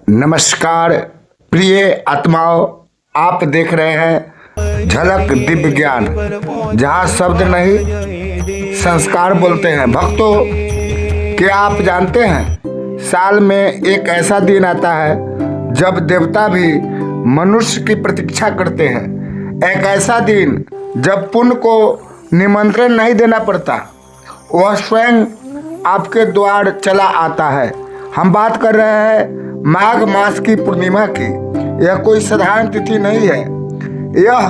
नमस्कार प्रिय आत्माओं, आप देख रहे हैं झलक दिव्य ज्ञान, जहाँ शब्द नहीं संस्कार बोलते हैं। भक्तों, क्या आप जानते हैं साल में एक ऐसा दिन आता है जब देवता भी मनुष्य की प्रतीक्षा करते हैं। एक ऐसा दिन जब पुण्य को निमंत्रण नहीं देना पड़ता, वह स्वयं आपके द्वार चला आता है। हम बात कर रहे हैं माघ मास की पूर्णिमा की। यह कोई साधारण तिथि नहीं है, यह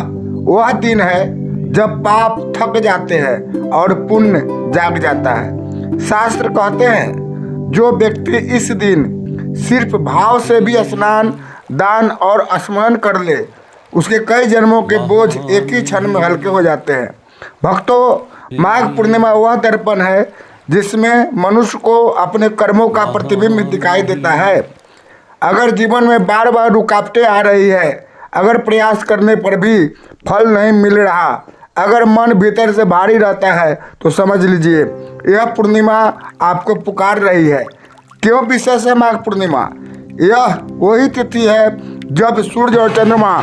वह दिन है जब पाप थक जाते हैं और पुण्य जाग जाता है। शास्त्र कहते हैं जो व्यक्ति इस दिन सिर्फ भाव से भी स्नान, दान और स्मरण कर ले, उसके कई जन्मों के बोझ एक ही क्षण में हल्के हो जाते हैं। भक्तों, माघ पूर्णिमा वह दर्पण है जिसमें मनुष्य को अपने कर्मों का प्रतिबिंब दिखाई देता है। अगर जीवन में बार बार रुकावटें आ रही है, अगर प्रयास करने पर भी फल नहीं मिल रहा, अगर मन भीतर से भारी रहता है, तो समझ लीजिए यह पूर्णिमा आपको पुकार रही है। क्यों विशेष है माघ पूर्णिमा? यह वही तिथि है जब सूर्य और चंद्रमा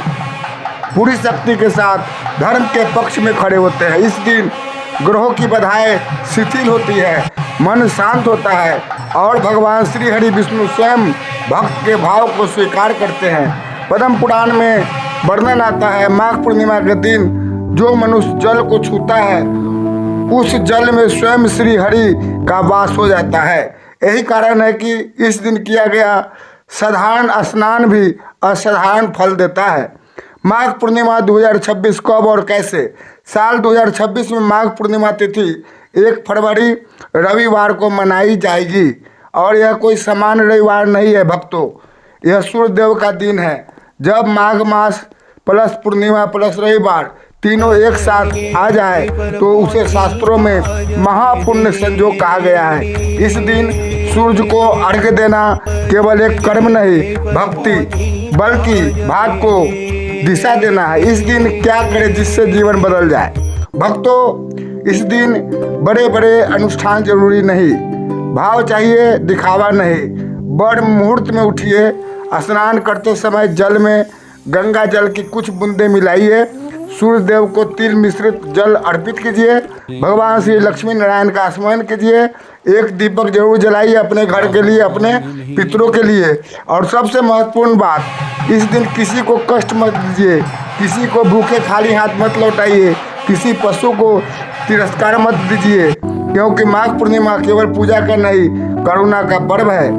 पूरी शक्ति के साथ धर्म के पक्ष में खड़े होते हैं। इस दिन ग्रहों की बाधाएं शिथिल होती है, मन शांत होता है और भगवान श्री हरि विष्णु स्वयं भक्त के भाव को स्वीकार करते हैं। पद्म पुराण में वर्णन आता है, माघ पूर्णिमा के दिन जो मनुष्य जल को छूता है, उस जल में स्वयं श्री हरि का वास हो जाता है। यही कारण है कि इस दिन किया गया साधारण स्नान भी असाधारण फल देता है। माघ पूर्णिमा 2026 कब और कैसे? साल 2026 में माघ पूर्णिमा तिथि 1 फरवरी रविवार को मनाई जाएगी और यह कोई सामान्य रविवार नहीं है भक्तों। यह सूर्य देव का दिन है। जब माघ मास प्लस पूर्णिमा प्लस रविवार तीनों एक साथ आ जाए तो उसे शास्त्रों में महापुण्य संयोग कहा गया है। इस दिन सूर्य को अर्घ्य देना केवल एक कर्म नहीं, भक्ति बल्कि भाग को दिशा देना है। इस दिन क्या करें जिससे जीवन बदल जाए? भक्तों, इस दिन बड़े बड़े अनुष्ठान जरूरी नहीं, भाव चाहिए, दिखावा नहीं। बड़ मुहूर्त में उठिए, स्नान करते समय जल में गंगा जल की कुछ बूंदें मिलाइए, सूर्य देव को तिल मिश्रित जल अर्पित कीजिए, भगवान श्री लक्ष्मी नारायण का स्मरण कीजिए, एक दीपक जरूर जलाइए अपने घर के लिए, अपने पितरों के लिए। और सबसे महत्वपूर्ण बात, इस दिन किसी को कष्ट मत दीजिए, किसी को भूखे खाली हाथ मत लौटाइए, किसी पशु को तिरस्कार मत दीजिए, क्योंकि माघ पूर्णिमा केवल पूजा का नहीं, करुणा का पर्व है।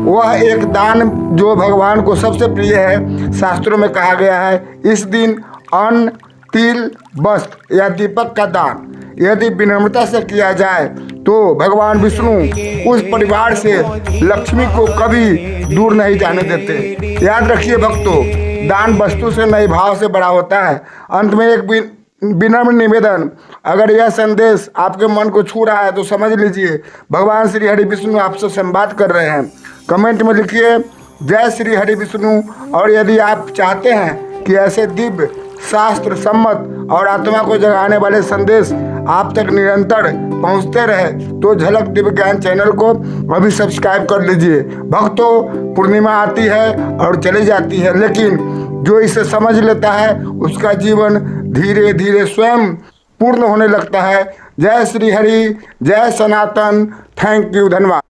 वह एक दान जो भगवान को सबसे प्रिय है। शास्त्रों में कहा गया है, इस दिन अन्न, तिल, वस्त्र या दीपक का दान यदि विनम्रता से किया जाए तो भगवान विष्णु उस परिवार से लक्ष्मी को कभी दूर नहीं जाने देते। याद रखिए भक्तों, दान वस्तु से नहीं, भाव से बड़ा होता है। अंत में एक विनम्र निवेदन, अगर यह संदेश आपके मन को छू रहा है तो समझ लीजिए भगवान श्री हरि विष्णु आपसे संवाद कर रहे हैं। कमेंट में लिखिए जय श्री हरि विष्णु। और यदि आप चाहते हैं कि ऐसे दिव्य शास्त्र सम्मत और आत्मा को जगाने वाले संदेश आप तक निरंतर पहुंचते रहे तो झलक दिव्य ज्ञान चैनल को अभी सब्सक्राइब कर लीजिए। भक्तों, पूर्णिमा आती है और चली जाती है, लेकिन जो इसे समझ लेता है उसका जीवन धीरे धीरे स्वयं पूर्ण होने लगता है। जय श्री हरि, जय सनातन। थैंक यू, धन्यवाद।